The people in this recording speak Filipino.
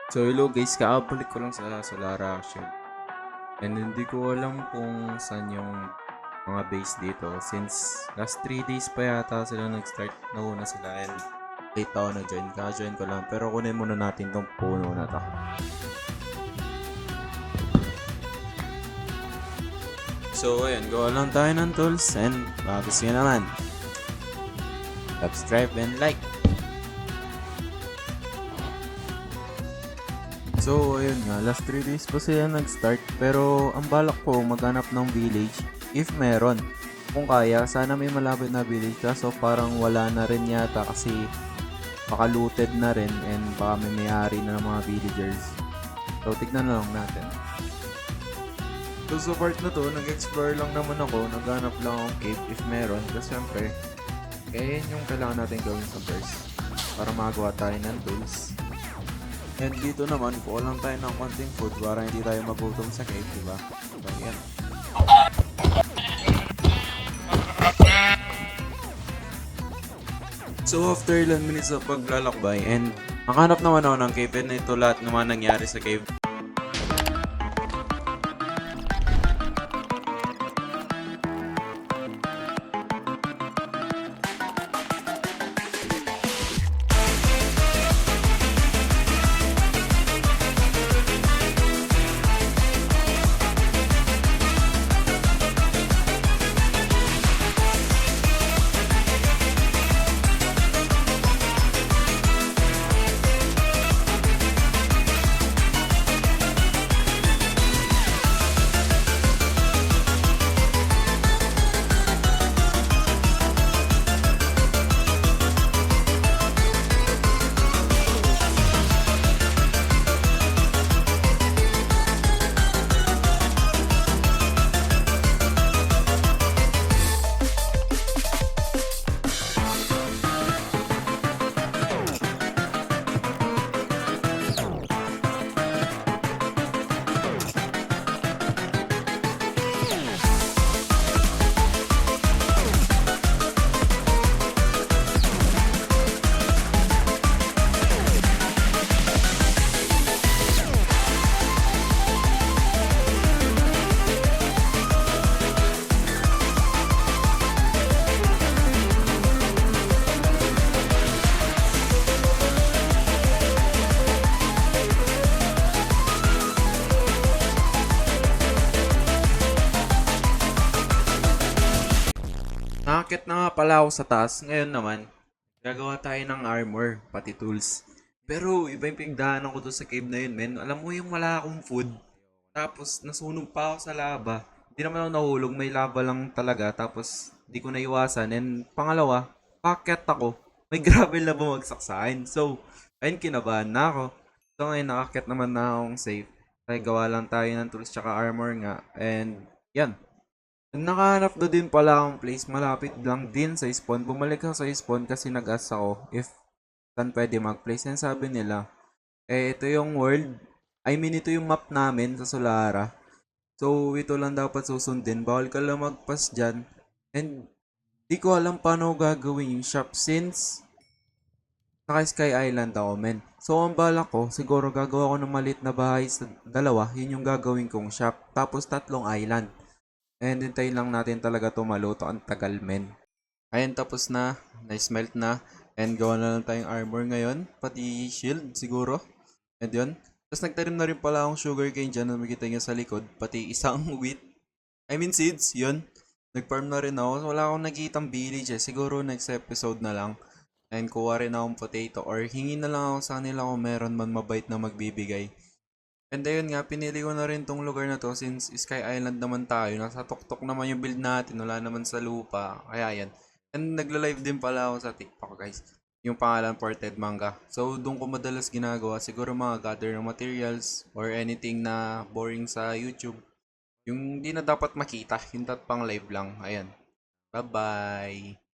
So hello guys, kakabalik ko lang sa Solara actually. And hindi ko alam kung saan yung mga base dito since last 3 days pa yata sila nag-start. Nauna sila and late ako na-join. Kaka-join ko lang pero kunin muna natin tong puno na to. So ayun, gawa lang tayo ng tools and gusto nyo naman, subscribe and like. So, ayun nga, last 3 days pa sila nag-start pero ang balak ko maghanap ng village if meron. Kung kaya, sana may malapit na village kaso parang wala na rin yata kasi baka looted na rin and baka may may-ari na ng mga villagers. So, tignan na lang natin. So, sa part na to, nag-explore lang naman ako, naghanap lang akong cave if meron kasi syempre, yan yung kailangan natin gawin sa first para magawa tayo ng tools. And dito naman, kuha lang tayo ng konting food para hindi tayo magutom sa cave, diba? So, yan. So, after 11 minutes of paglalakbay, and nakahanap naman ako ng cave, and ito lahat naman nangyari sa cave. Nakakit na nga pala ako sa taas. Ngayon naman, gagawa tayo ng armor, pati tools. Pero iba yung pinagdaanan ko to sa cave na yun, men. Alam mo yung wala akong food. Tapos nasunog pa ako sa lava. Hindi naman ako nahulog, may lava lang talaga. Tapos di ko naiwasan. And pangalawa, packet ako. May gravel na bumagsak sa akin. So, ayun kinabahan na ako. So ngayon nakakit naman na akong safe. Kaya gawa lang tayo ng tools tsaka armor nga. And yan. Nakahanap na din pala akong place malapit lang din sa spawn. Bumalik ako sa spawn kasi nag-ask ako if saan pwede mag-place. And sabi nila, ito yung world. I mean, ito yung map namin sa Solara. So, ito lang dapat susundin. Bawal ka lang magpas dyan. And, di ko alam paano gagawin yung shop since naka Sky Island ako, men. So, ang balak ko, siguro gagawa ko ng maliit na bahay sa dalawa. Yun yung gagawin kong shop. Tapos, 3 island. And hintayin lang natin talaga to maluto. Ang tagal, men. Ayan, tapos na. Na-smelt na. And gawa na lang tayong armor ngayon. Pati shield, siguro. And yun. Tapos nagtarim na rin pala akong sugarcane dyan na makikita nyo sa likod. Pati isang wheat. I mean seeds, yun. Nag-farm na rin ako. Wala akong nakitang village eh. Siguro next episode na lang. And kuha rin akong potato. Or hingi na lang ako sa kanila kung meron man mabait na magbibigay. And ayun nga, pinili ko na rin tong lugar na to since Sky Island naman tayo. Nasa tuktok naman yung build natin, wala naman sa lupa. Kaya yan. And nagla-live din pala ako sa TikTok, guys. Yung pangalan Ported Manga. So, doon ko madalas ginagawa. Siguro mga gather ng materials or anything na boring sa YouTube. Yung di na dapat makita. Yung pang live lang. Ayan. Bye-bye!